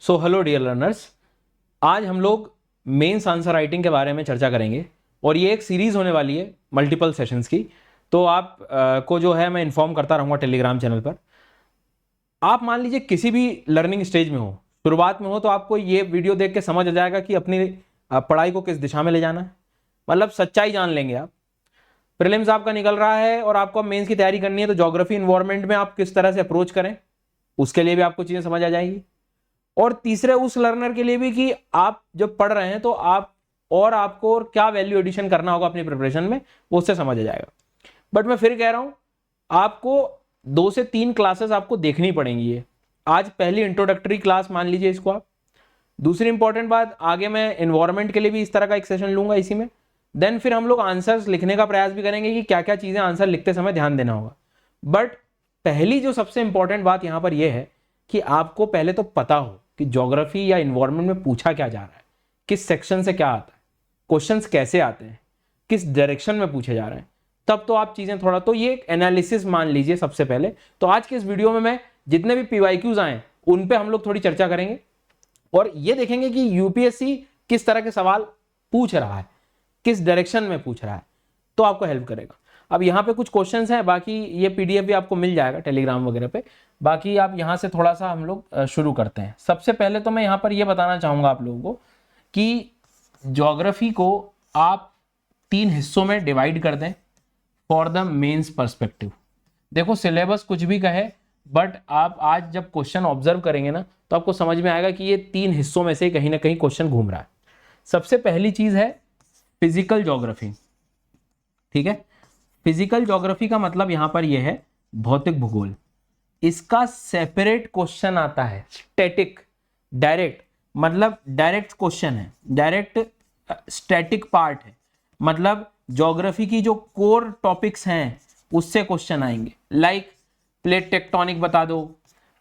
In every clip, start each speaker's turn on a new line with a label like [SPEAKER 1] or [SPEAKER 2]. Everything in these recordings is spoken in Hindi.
[SPEAKER 1] सो हेलो डियर लर्नर्स, आज हम लोग मेंस आंसर राइटिंग के बारे में चर्चा करेंगे और ये एक सीरीज़ होने वाली है मल्टीपल सेशंस की। तो आप को जो है मैं इन्फॉर्म करता रहूँगा टेलीग्राम चैनल पर। आप मान लीजिए किसी भी लर्निंग स्टेज में हो, शुरुआत में हो, तो आपको ये वीडियो देख के समझ आ जाएगा कि अपनी पढ़ाई को किस दिशा में ले जाना है। मतलब सच्चाई जान लेंगे आप। प्रीलिम्स आपका निकल रहा है और आपको मेंस की तैयारी करनी है, तो ज्योग्राफी इन्वायरमेंट में आप किस तरह से अप्रोच करें उसके लिए भी आपको चीज़ें समझ आ जाएगी। और तीसरे उस लर्नर के लिए भी कि आप जब पढ़ रहे हैं तो आपको और क्या वैल्यू एडिशन करना होगा अपनी प्रिपरेशन में, वो उससे समझ आ जाएगा। बट मैं फिर कह रहा हूं, आपको 2 से 3 क्लासेस आपको देखनी पड़ेंगी। ये आज पहली इंट्रोडक्टरी क्लास मान लीजिए इसको आप। दूसरी इंपॉर्टेंट बात, आगे मैं एनवायरमेंट के लिए भी इस तरह का एक सेशन लूंगा इसी में। देन फिर हम लोग आंसर्स लिखने का प्रयास भी करेंगे कि क्या क्या चीजें आंसर लिखते समय ध्यान देना होगा। बट पहली जो सबसे इंपॉर्टेंट बात यहां पर यह है कि आपको पहले तो पता हो कि ज्योग्राफी या इन्वायरमेंट में पूछा क्या जा रहा है, किस सेक्शन से क्या आता है, क्वेश्चंस कैसे आते हैं, किस डायरेक्शन में पूछे जा रहे हैं। तब तो आप चीजें थोड़ा, तो ये एक एनालिसिस मान लीजिए सबसे पहले। तो आज के इस वीडियो में मैं जितने भी पीवाईक्यूज आए उन पे हम लोग थोड़ी चर्चा करेंगे और ये देखेंगे कि यूपीएससी किस तरह के सवाल पूछ रहा है, किस डायरेक्शन में पूछ रहा है, तो आपको हेल्प करेगा। अब यहाँ पे कुछ क्वेश्चंस हैं, बाकी ये पीडीएफ भी आपको मिल जाएगा टेलीग्राम वगैरह पे। बाकी आप यहाँ से थोड़ा सा हम लोग शुरू करते हैं। सबसे पहले तो मैं यहाँ पर ये बताना चाहूँगा आप लोगों को कि ज्योग्राफी को आप 3 हिस्सों में डिवाइड कर दें फॉर द मेंस पर्सपेक्टिव। देखो सिलेबस कुछ भी कहे, बट आप आज जब क्वेश्चन ऑब्जर्व करेंगे ना तो आपको समझ में आएगा कि ये 3 हिस्सों में से कहीं ना कहीं क्वेश्चन घूम रहा है। सबसे पहली चीज है फिजिकल ज्योग्राफी। ठीक है, फिजिकल ज्योग्राफी का मतलब यहां पर यह है भौतिक भूगोल। इसका सेपरेट क्वेश्चन आता है स्टैटिक, डायरेक्ट, मतलब डायरेक्ट क्वेश्चन है, डायरेक्ट स्टैटिक पार्ट है। मतलब ज्योग्राफी की जो कोर टॉपिक्स हैं उससे क्वेश्चन आएंगे। लाइक प्लेट टेक्टोनिक बता दो,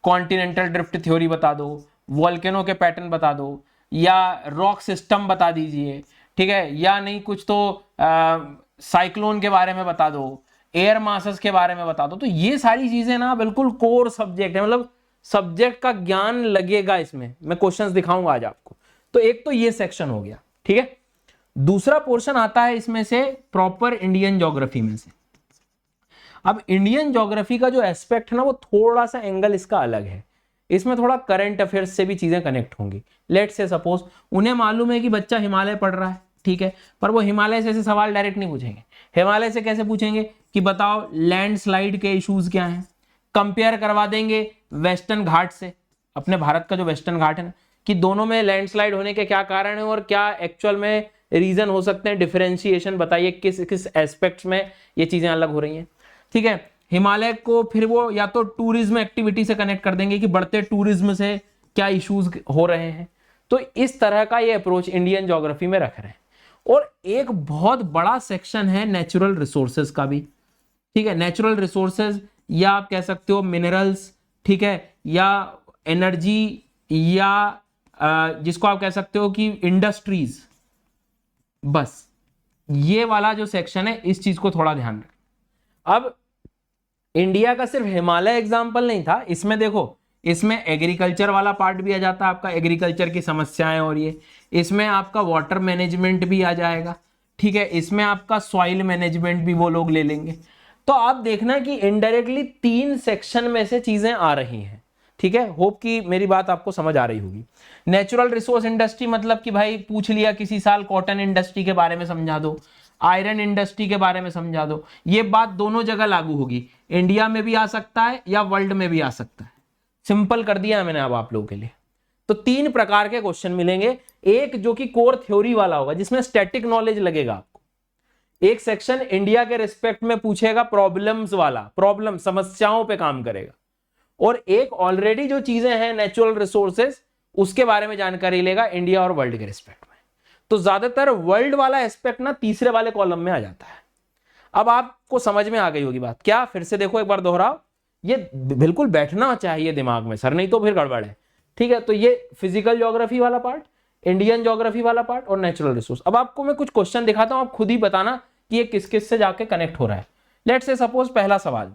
[SPEAKER 1] कॉन्टिनेंटल ड्रिफ्ट थ्योरी बता दो, वोल्केनो के पैटर्न बता दो, या रॉक सिस्टम बता दीजिए, ठीक है, या नहीं कुछ तो साइक्लोन के बारे में बता दो, एयर मासेस के बारे में बता दो। तो ये सारी चीजें ना बिल्कुल कोर सब्जेक्ट है, मतलब सब्जेक्ट का ज्ञान लगेगा इसमें। मैं क्वेश्चंस दिखाऊंगा आज आपको। तो एक तो ये सेक्शन हो गया, ठीक है। दूसरा पोर्शन आता है इसमें से प्रॉपर इंडियन ज्योग्राफी में से। अब इंडियन ज्योग्राफी का जो एस्पेक्ट है ना, वो थोड़ा सा एंगल इसका अलग है। इसमें थोड़ा करंट अफेयर्स से भी चीजें कनेक्ट होंगी। लेट से सपोज उन्हें मालूम है कि बच्चा हिमालय पढ़ रहा है, ठीक है, पर वो हिमालय से ऐसे सवाल डायरेक्ट नहीं पूछेंगे। हिमालय से कैसे पूछेंगे कि बताओ लैंडस्लाइड के इश्यूज क्या हैं, कंपेयर करवा देंगे वेस्टर्न घाट से, अपने भारत का जो वेस्टर्न घाट है ना, कि दोनों में लैंडस्लाइड होने के क्या कारण है और क्या एक्चुअल में रीजन हो सकते हैं। डिफरेंशिएशन बताइए किस किस एस्पेक्ट्स में ये चीजें अलग हो रही हैं, ठीक है। हिमालय को फिर वो या तो टूरिज्म एक्टिविटी से कनेक्ट कर देंगे कि बढ़ते टूरिज्म से क्या इश्यूज हो रहे हैं। तो इस तरह का ये अप्रोच इंडियन ज्योग्राफी में रख रहे हैं। और एक बहुत बड़ा सेक्शन है नेचुरल रिसोर्सेज का भी, ठीक है। नेचुरल रिसोर्सेज या आप कह सकते हो मिनरल्स, ठीक है, या एनर्जी, या जिसको आप कह सकते हो कि इंडस्ट्रीज। बस ये वाला जो सेक्शन है, इस चीज को थोड़ा ध्यान रखें। अब इंडिया का सिर्फ हिमालय एग्जाम्पल नहीं था इसमें। देखो इसमें एग्रीकल्चर वाला पार्ट भी आ जाता है आपका, एग्रीकल्चर की समस्याएं, और ये इसमें आपका वाटर मैनेजमेंट भी आ जाएगा, ठीक है। इसमें आपका सॉइल मैनेजमेंट भी वो लोग ले लेंगे। तो आप देखना कि इनडायरेक्टली 3 सेक्शन में से चीजें आ रही हैं, ठीक है। होप कि मेरी बात आपको समझ आ रही होगी। नेचुरल रिसोर्स इंडस्ट्री मतलब कि भाई पूछ लिया किसी साल, कॉटन इंडस्ट्री के बारे में समझा दो, आयरन इंडस्ट्री के बारे में समझा दो। ये बात दोनों जगह लागू होगी, इंडिया में भी आ सकता है या वर्ल्ड में भी आ सकता है। सिंपल कर दिया मैंने अब आप लोगों के लिए। तो 3 प्रकार के क्वेश्चन मिलेंगे। एक जो कि कोर थ्योरी वाला होगा जिसमें स्टैटिक नॉलेज लगेगा आपको। एक सेक्शन इंडिया के रिस्पेक्ट में पूछेगा प्रॉब्लम्स वाला, प्रॉब्लम समस्याओं पे काम करेगा। और एक ऑलरेडी जो चीजें हैं नेचुरल रिसोर्सेज, उसके बारे में जानकारी लेगा इंडिया और वर्ल्ड के रिस्पेक्ट में। तो ज्यादातर वर्ल्ड वाला एस्पेक्ट ना तीसरे वाले कॉलम में आ जाता है। अब आपको समझ में आ गई होगी बात। क्या फिर से देखो एक बार दोहराओ, ये बिल्कुल बैठना चाहिए दिमाग में सर, नहीं तो फिर गड़बड़ है, ठीक है। तो ये फिजिकल ज्योग्राफी वाला पार्ट, इंडियन ज्योग्राफी वाला पार्ट और नेचुरल रिसोर्स। अब आपको मैं कुछ क्वेश्चन दिखाता हूं, आप खुद ही बताना कि ये किस किस से जाके कनेक्ट हो रहा है। लेट्स से सपोज पहला सवाल,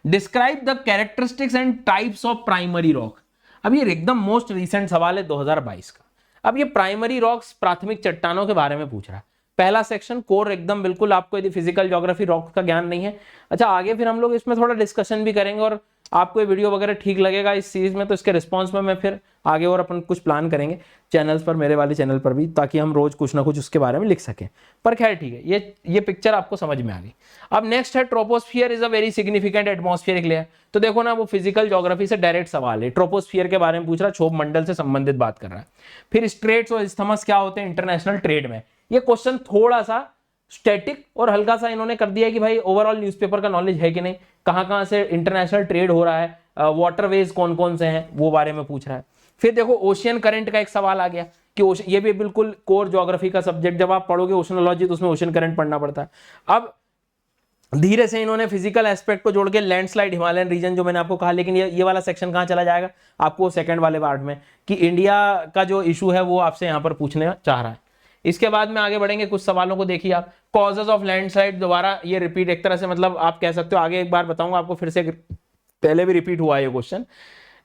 [SPEAKER 1] describe the characteristics and types of primary rock. अब ये एकदम मोस्ट रिसेंट सवाल है 2022 का। अब ये प्राइमरी रॉक्स, प्राथमिक चट्टानों के बारे में पूछ रहा है। पहला सेक्शन कोर एकदम बिल्कुल, आपको यदि फिजिकल ज्योग्राफी रॉक का ज्ञान नहीं है, अच्छा आगे फिर हम लोग इसमें थोड़ा डिस्कशन भी करेंगे, और आपको ये वीडियो वगैरह ठीक लगेगा इस सीरीज में तो इसके रिस्पॉन्स में मैं फिर आगे और अपन कुछ प्लान करेंगे चैनल्स पर, मेरे वाले चैनल पर भी, ताकि हम रोज कुछ ना कुछ उसके बारे में लिख सकें। पर खैर ठीक है, ये पिक्चर आपको समझ में आ गई। अब नेक्स्ट है troposphere is a very significant atmospheric layer. तो देखो ना, वो फिजिकल ज्योग्राफी से डायरेक्ट सवाल है, ट्रोपोस्फियर के बारे में पूछ रहा, क्षोभ मंडल से संबंधित बात कर रहा है। फिर स्ट्रेट्स और इस्थमस क्या होते हैं इंटरनेशनल ट्रेड में। ये क्वेश्चन थोड़ा सा स्टैटिक और हल्का सा इन्होंने कर दिया है कि भाई ओवरऑल न्यूज़पेपर का नॉलेज है कि नहीं, कहाँ से इंटरनेशनल ट्रेड हो रहा है, वाटरवेज कौन कौन से हैं वो बारे में पूछ रहा है। फिर देखो ओशियन करंट का एक सवाल आ गया कि ये भी बिल्कुल कोर ज्योग्राफी का सब्जेक्ट, जब आप पढ़ोगे ओशनोलॉजी तो उसमें ओशन करंट पढ़ना पड़ता है। अब धीरे से इन्होंने फिजिकल एस्पेक्ट को जोड़ के लैंडस्लाइड हिमालयन रीजन जो मैंने आपको कहा, लेकिन ये वाला सेक्शन कहाँ चला जाएगा आपको सेकंड वाले पार्ट में, कि इंडिया का जो इशू है वो आपसे यहाँ पर पूछने चाह रहा है। इसके बाद में आगे बढ़ेंगे, कुछ सवालों को देखिए आप। कॉजेज ऑफ लैंडस्लाइड, दोबारा ये रिपीट एक तरह से, मतलब आप कह सकते हो आगे एक बार बताऊंगा आपको, फिर से पहले भी रिपीट हुआ ये question.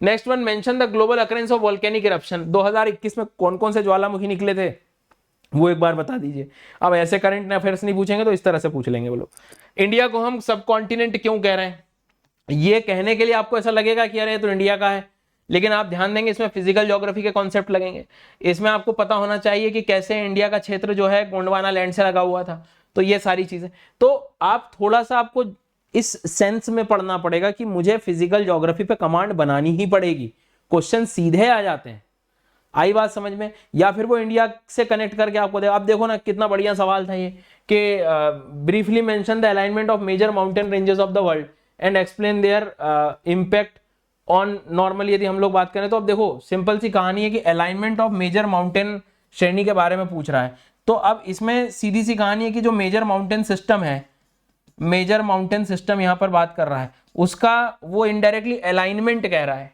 [SPEAKER 1] Next one, mention the global occurrence of volcanic eruption. 2021 में कौन कौन से ज्वालामुखी निकले थे वो एक बार बता दीजिए। अब ऐसे करंट अफेयर्स नहीं पूछेंगे तो इस तरह से पूछ लेंगे वो लोग। इंडिया को हम सब कॉन्टिनेंट क्यों कह रहे हैं, ये कहने के लिए आपको ऐसा लगेगा कि अरे तो इंडिया का है, लेकिन आप ध्यान देंगे इसमें फिजिकल ज्योग्राफी के कॉन्सेप्ट लगेंगे। इसमें आपको पता होना चाहिए कि कैसे इंडिया का क्षेत्र जो है गोंडवाना लैंड से लगा हुआ था, तो ये सारी चीजें, तो आप थोड़ा सा आपको इस सेंस में पढ़ना पड़ेगा कि मुझे फिजिकल ज्योग्राफी पे कमांड बनानी ही पड़ेगी। क्वेश्चन सीधे आ जाते हैं, आई बात समझ में, या फिर वो इंडिया से कनेक्ट करके आपको दे। अब देखो ना कितना बढ़िया सवाल था ये, कि briefly mention the alignment of major mountain ranges of the world and explain their impact on normal. यदि हम लोग बात करें तो अब देखो सिंपल सी कहानी है कि अलाइनमेंट ऑफ मेजर माउंटेन श्रेणी के बारे में पूछ रहा है। तो अब इसमें सीधी सी कहानी है कि जो मेजर माउंटेन सिस्टम है, मेजर माउंटेन सिस्टम यहां पर बात कर रहा है, उसका वो इनडायरेक्टली अलाइनमेंट कह रहा है।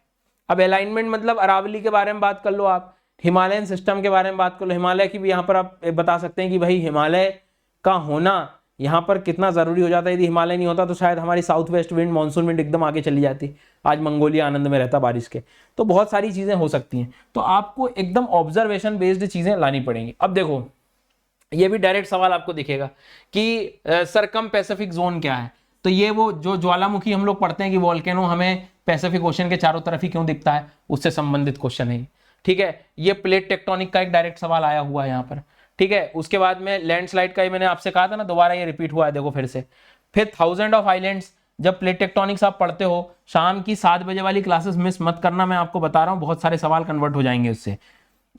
[SPEAKER 1] अब अलाइनमेंट मतलब अरावली के बारे में बात कर लो, आप हिमालयन सिस्टम के बारे में बात कर लो, हिमालय की भी यहाँ पर आप बता सकते हैं कि भाई हिमालय का होना यहाँ पर कितना जरूरी हो जाता है। यदि हिमालय नहीं होता तो शायद हमारी south west wind, monsoon wind एकदम आगे चली जाती, आज मंगोलिया आनंद में रहता बारिश के। तो बहुत सारी चीजें हो सकती हैं, तो आपको एकदम ऑब्जर्वेशन बेस्ड चीजें लानी पड़ेंगी। अब देखो ये भी डायरेक्ट सवाल आपको दिखेगा कि सरकम पैसिफिक जोन क्या है। तो ये वो जो ज्वालामुखी हम लोग पढ़ते हैं कि वोल्केनो हमें पैसिफिक ओशन के चारों तरफ ही क्यों दिखता है, उससे संबंधित क्वेश्चन है। ठीक है, ये प्लेट टेक्टोनिक का एक डायरेक्ट सवाल आया हुआ है यहाँ पर। ठीक है, उसके बाद में लैंडस्लाइड का ही मैंने आपसे कहा था ना, दोबारा ये रिपीट हुआ है देखो फिर से। फिर 1000 ऑफ आइलैंड्स, जब प्लेट टेक्टोनिक्स आप पढ़ते हो शाम की 7 बजे वाली क्लासेस मिस मत करना, मैं आपको बता रहा हूँ बहुत सारे सवाल कन्वर्ट हो जाएंगे उससे।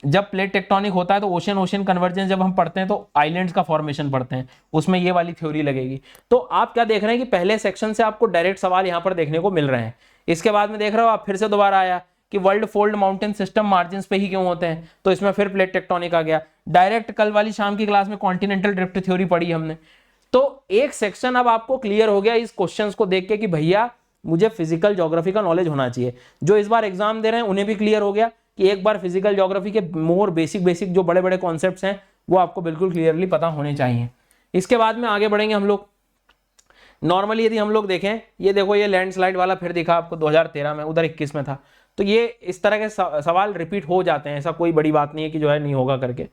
[SPEAKER 1] जब प्लेट टेक्टोनिक होता है तो ओशन ओशन कन्वर्जेंस जब हम पढ़ते हैं तो आइलैंड्स का फॉर्मेशन पढ़ते हैं, उसमें ये वाली थ्योरी लगेगी। तो आप क्या देख रहे हैं कि पहले सेक्शन से आपको डायरेक्ट सवाल यहाँ पर देखने को मिल रहे हैं। इसके बाद में देख रहे हो आप फिर से दोबारा आया कि world fold mountain system margin पे ही क्यों होते हैं, तो इसमें फिर प्लेट टेक्टोनिक आ गया। डायरेक्ट कल वाली शाम की क्लास में कॉन्टिनेंटल ड्रिफ्ट थ्योरी पढ़ी हमने। तो एक सेक्शन अब आपको क्लियर हो गया इस क्वेश्चंस को देख के कि भैया मुझे फिजिकल ज्योग्राफी का नॉलेज होना चाहिए। जो इस बार एग्जाम दे रहे हैं उन्हें भी क्लियर हो गया कि एक बार फिजिकल ज्योग्राफी के मोर बेसिक जो बड़े बड़े कॉन्सेप्ट्स हैं वो आपको बिल्कुल क्लियरली पता होने चाहिए। इसके बाद में आगे बढ़ेंगे हम लोग। नॉर्मली यदि हम लोग देखें, ये देखो ये लैंडस्लाइड वाला फिर दिखा आपको 2013 में, उधर 21 में था। तो ये इस तरह के सवाल रिपीट हो जाते हैं, ऐसा कोई बड़ी बात नहीं है कि जो है नहीं होगा करके।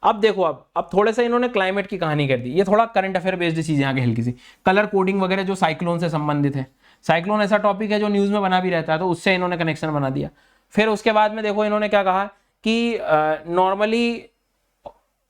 [SPEAKER 1] अब देखो अब थोड़े से इन्होंने क्लाइमेट की कहानी कर दी, ये थोड़ा करंट अफेयर बेस्ड चीजें आगे हल्की सी, कलर कोडिंग वगैरह जो साइक्लोन से संबंधित है। साइक्लोन ऐसा टॉपिक है जो न्यूज में बना भी रहता है, तो उससे इन्होंने कनेक्शन बना दिया। फिर उसके बाद में देखो इन्होंने क्या कहा कि नॉर्मली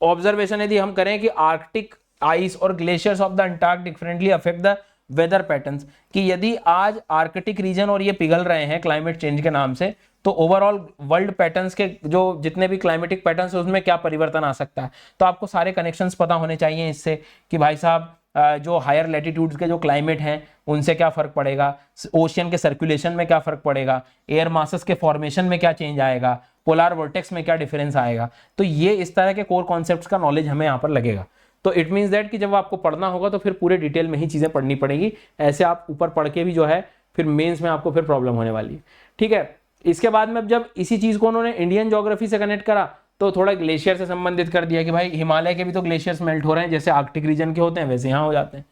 [SPEAKER 1] ऑब्जर्वेशन यदि हम करें कि आर्कटिक आइस और glaciers of the Antarctic differently affect the weather patterns, कि यदि आज आर्कटिक रीजन और ये पिघल रहे हैं क्लाइमेट चेंज के नाम से, तो ओवरऑल वर्ल्ड पैटर्न्स के जो जितने भी क्लाइमेटिक पैटर्न्स है उसमें क्या परिवर्तन आ सकता है। तो आपको सारे कनेक्शंस पता होने चाहिए इससे कि भाई साहब जो हायर लैटिट्यूड्स के जो क्लाइमेट हैं उनसे क्या फर्क पड़ेगा, ओशियन के सर्कुलेशन में क्या फर्क पड़ेगा, एयर मासेस के फॉर्मेशन में क्या चेंज आएगा, पोलार वर्टेक्स में क्या डिफरेंस आएगा। तो ये इस तरह के कोर कॉन्सेप्ट्स का नॉलेज हमें यहाँ पर लगेगा। तो इट मीन्स दैट कि जब आपको पढ़ना होगा तो फिर पूरे डिटेल में ही चीजें पढ़नी पड़ेगी, ऐसे आप ऊपर पढ़ के भी जो है फिर मेंस में आपको फिर प्रॉब्लम होने वाली है। ठीक है, इसके बाद में जब इसी चीज को उन्होंने इंडियन ज्योग्राफी से कनेक्ट करा तो थोड़ा ग्लेशियर से संबंधित कर दिया कि भाई हिमालय के भी तो ग्लेशियर्स मेल्ट हो रहे हैं, जैसे आर्कटिक रीजन के होते हैं वैसे यहाँ हो जाते हैं।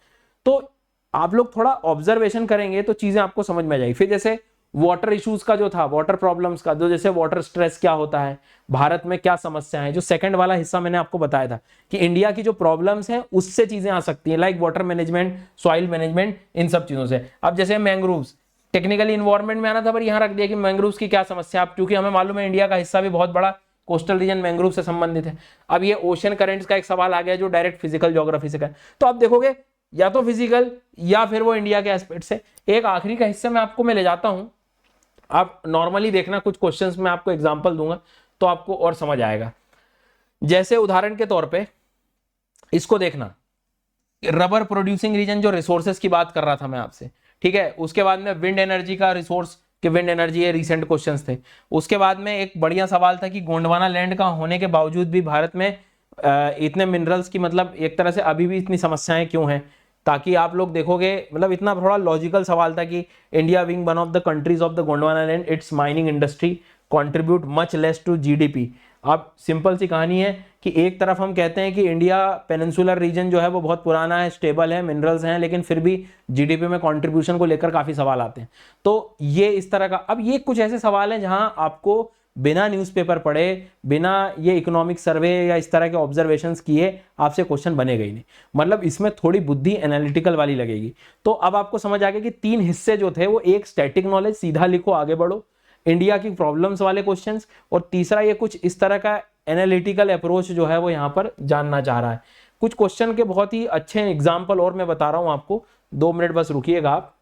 [SPEAKER 1] तो आप लोग थोड़ा ऑब्जर्वेशन करेंगे तो चीजें आपको समझ में आ जाएगी। फिर जैसे वाटर इश्यूज का जो था, वाटर प्रॉब्लम्स का, जो जैसे वाटर स्ट्रेस क्या होता है, भारत में क्या समस्या है, जो सेकंड वाला हिस्सा मैंने आपको बताया था कि इंडिया की जो प्रॉब्लम्स हैं उससे चीजें आ सकती हैं, like water management, soil management, इन सब चीजों से। अब जैसे मैंग्रोव्स, टेक्निकली इन्वायरमेंट में आना था पर यहाँ रख दिया कि मैंग्रोव्स की क्या समस्या, अब क्योंकि हमें मालूम है इंडिया का हिस्सा भी बहुत बड़ा कोस्टल रीजन मैंग्रोव से संबंधित है। अब ये ओशन करेंट्स का एक सवाल आ गया जो डायरेक्ट फिजिकल ज्योग्राफी से का, तो आप देखोगे या तो फिजिकल या फिर वो इंडिया के एस्पेक्ट से। एक आखिरी का हिस्से में आपको मैं ले जाता हूं, आप नॉर्मली देखना, कुछ क्वेश्चंस में आपको एग्जांपल दूंगा तो आपको और समझ आएगा। जैसे उदाहरण के तौर पे इसको देखना, रबर प्रोड्यूसिंग रीजन, जो रिसोर्सेज की बात कर रहा था मैं आपसे, ठीक है। उसके बाद में विंड एनर्जी का रिसोर्स, कि विंड एनर्जी, ये रिसेंट क्वेश्चंस थे। उसके बाद में एक बढ़िया सवाल था कि गोंडवाना लैंड का होने के बावजूद भी भारत में इतने मिनरल्स की, मतलब एक तरह से अभी भी इतनी समस्याएं क्यों हैं, ताकि आप लोग देखोगे, मतलब इतना थोड़ा लॉजिकल सवाल था कि India being one of the countries of the Gondwana land, its mining industry contribute much less to GDP. अब सिंपल सी कहानी है कि एक तरफ हम कहते हैं कि इंडिया पेनिनसुलर रीजन जो है वो बहुत पुराना है, स्टेबल है, मिनरल्स हैं, लेकिन फिर भी जीडीपी में कंट्रीब्यूशन को लेकर काफी सवाल आते हैं। तो ये इस तरह का, अब ये कुछ ऐसे सवाल हैं जहां आपको बिना न्यूज़पेपर पढ़े, बिना ये इकोनॉमिक सर्वे या इस तरह के ऑब्जर्वेशंस किए आपसे क्वेश्चन बनेगा ही नहीं, मतलब इसमें थोड़ी बुद्धि एनालिटिकल वाली लगेगी। तो अब आपको समझ आ गया कि तीन हिस्से जो थे वो, एक स्टैटिक नॉलेज, सीधा लिखो आगे बढ़ो, इंडिया की प्रॉब्लम्स वाले क्वेश्चंस, और तीसरा ये कुछ इस तरह का एनालिटिकल अप्रोच जो है वो यहाँ पर जानना चाह रहा है। कुछ क्वेश्चन के बहुत ही अच्छे एग्जाम्पल और मैं बता रहा हूँ आपको, 2 मिनट बस रुकिएगा आप।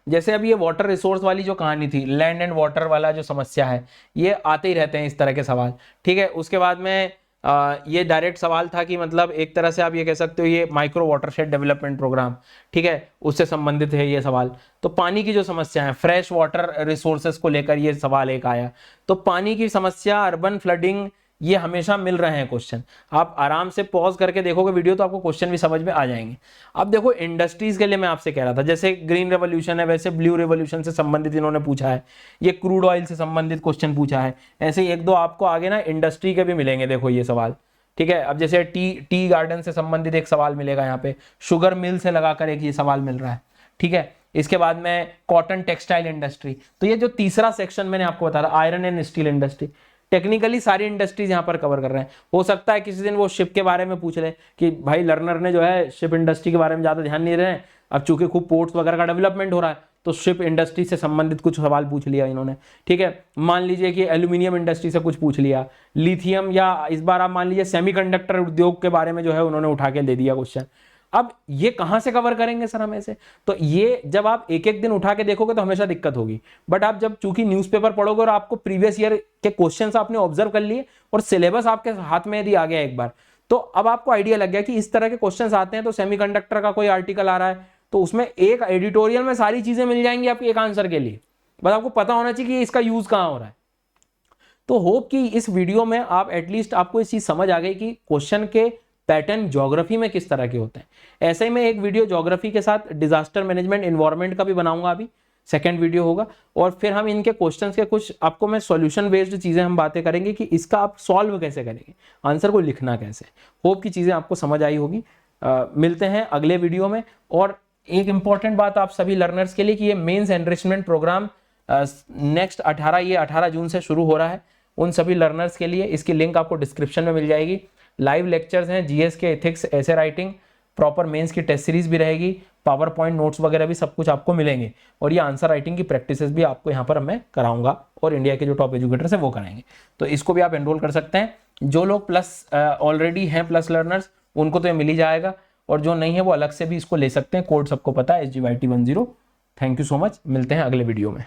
[SPEAKER 1] जैसे अब ये वाटर रिसोर्स वाली जो कहानी थी, लैंड एंड वाटर वाला जो समस्या है, ये आते ही रहते हैं इस तरह के सवाल, ठीक है। उसके बाद में ये डायरेक्ट सवाल था कि मतलब एक तरह से आप ये कह सकते हो ये माइक्रो वाटरशेड डेवलपमेंट प्रोग्राम, ठीक है, उससे संबंधित है ये सवाल। तो पानी की जो समस्या है, फ्रेश वाटर रिसोर्सेज को लेकर ये सवाल एक आया। तो पानी की समस्या, अर्बन फ्लडिंग, ये हमेशा मिल रहे हैं क्वेश्चन। आप आराम से पॉज करके देखोगे वीडियो तो आपको क्वेश्चन भी समझ में आ जाएंगे। अब देखो इंडस्ट्रीज के लिए मैं आपसे कह रहा था, जैसे ग्रीन रेवोल्यूशन है, वैसे ब्लू रेवोल्यूशन से संबंधित इन्होंने पूछा है, ये क्रूड ऑयल से संबंधित क्वेश्चन पूछा है, ऐसे एक दो आपको आगे ना इंडस्ट्री के भी मिलेंगे, देखो ये सवाल, ठीक है। अब जैसे टी गार्डन से संबंधित एक सवाल मिलेगा यहाँ पे, शुगर मिल से लगाकर एक ये सवाल मिल रहा है, ठीक है। इसके बाद में कॉटन टेक्सटाइल इंडस्ट्री, तो ये जो तीसरा सेक्शन मैंने आपको बताया, iron and steel industry, technically सारी इंडस्ट्रीज यहाँ पर कवर कर रहे हैं। हो सकता है किसी दिन वो शिप के बारे में पूछ ले कि भाई लर्नर ने जो है शिप इंडस्ट्री के बारे में ज्यादा ध्यान नहीं दे रहे हैं, अब चूंकि खूब पोर्ट्स वगैरह का डेवलपमेंट हो रहा है तो शिप इंडस्ट्री से संबंधित कुछ सवाल पूछ लिया इन्होंने, ठीक है। मान लीजिए कि एल्यूमिनियम इंडस्ट्री से कुछ पूछ लिया, लिथियम, या इस बार आप मान लीजिए सेमीकंडक्टर उद्योग के बारे में जो है उन्होंने उठा के दे दिया क्वेश्चन। अब ये कहां से कवर करेंगे सर हम ऐसे, तो ये जब आप एक एक दिन उठा के देखोगे तो हमेशा दिक्कत होगी। बट आप जब चूंकि न्यूज़पेपर पढ़ोगे और आपको प्रीवियस ईयर के क्वेश्चंस आपने ऑब्जर्व कर लिए और सिलेबस आपके हाथ में यदि आ गया एक बार, तो अब आपको आइडिया लग गया कि इस तरह के क्वेश्चंस आते हैं। तो सेमीकंडक्टर का कोई आर्टिकल आ रहा है तो उसमें एक एडिटोरियल में सारी चीजें मिल जाएंगी आपके एक आंसर के लिए, बस आपको पता होना चाहिए कि इसका यूज कहां हो रहा है। तो होप कि इस वीडियो में आप एटलीस्ट आपको इस चीज समझ आ गई कि क्वेश्चन के पैटर्न ज्योग्राफी में किस तरह के होते हैं। ऐसे ही मैं एक वीडियो ज्योग्राफी के साथ डिजास्टर मैनेजमेंट एनवायरनमेंट का भी बनाऊंगा, अभी सेकंड वीडियो होगा, और फिर हम इनके क्वेश्चंस के कुछ आपको मैं सॉल्यूशन बेस्ड चीजें हम बातें करेंगे कि इसका आप सॉल्व कैसे करेंगे, आंसर को लिखना कैसे। होप की चीजें आपको समझ आई होगी। मिलते हैं अगले वीडियो में। और एक इंपॉर्टेंट बात आप सभी लर्नर्स के लिए कि ये मेंस एनरिचमेंट प्रोग्राम नेक्स्ट 18 जून से शुरू हो रहा है उन सभी लर्नर्स के लिए। इसकी लिंक आपको डिस्क्रिप्शन में मिल जाएगी। लाइव लेक्चर्स हैं, जीएस के, एथिक्स, ऐसे राइटिंग, प्रॉपर मेंस की टेस्ट सीरीज भी रहेगी, पावर पॉइंट नोट्स वगैरह भी सब कुछ आपको मिलेंगे, और ये आंसर राइटिंग की प्रैक्टिसेस भी आपको यहाँ पर मैं कराऊंगा और इंडिया के जो टॉप एजुकेटर्स हैं वो कराएंगे। तो इसको भी आप एनरोल कर सकते हैं। जो लोग प्लस ऑलरेडी हैं प्लस लर्नर्स उनको तो ये मिल ही जाएगा, और जो नहीं है वो अलग से भी इसको ले सकते हैं। कोड सबको पता है, SGYT10। Thank you so much, मिलते हैं अगले वीडियो में।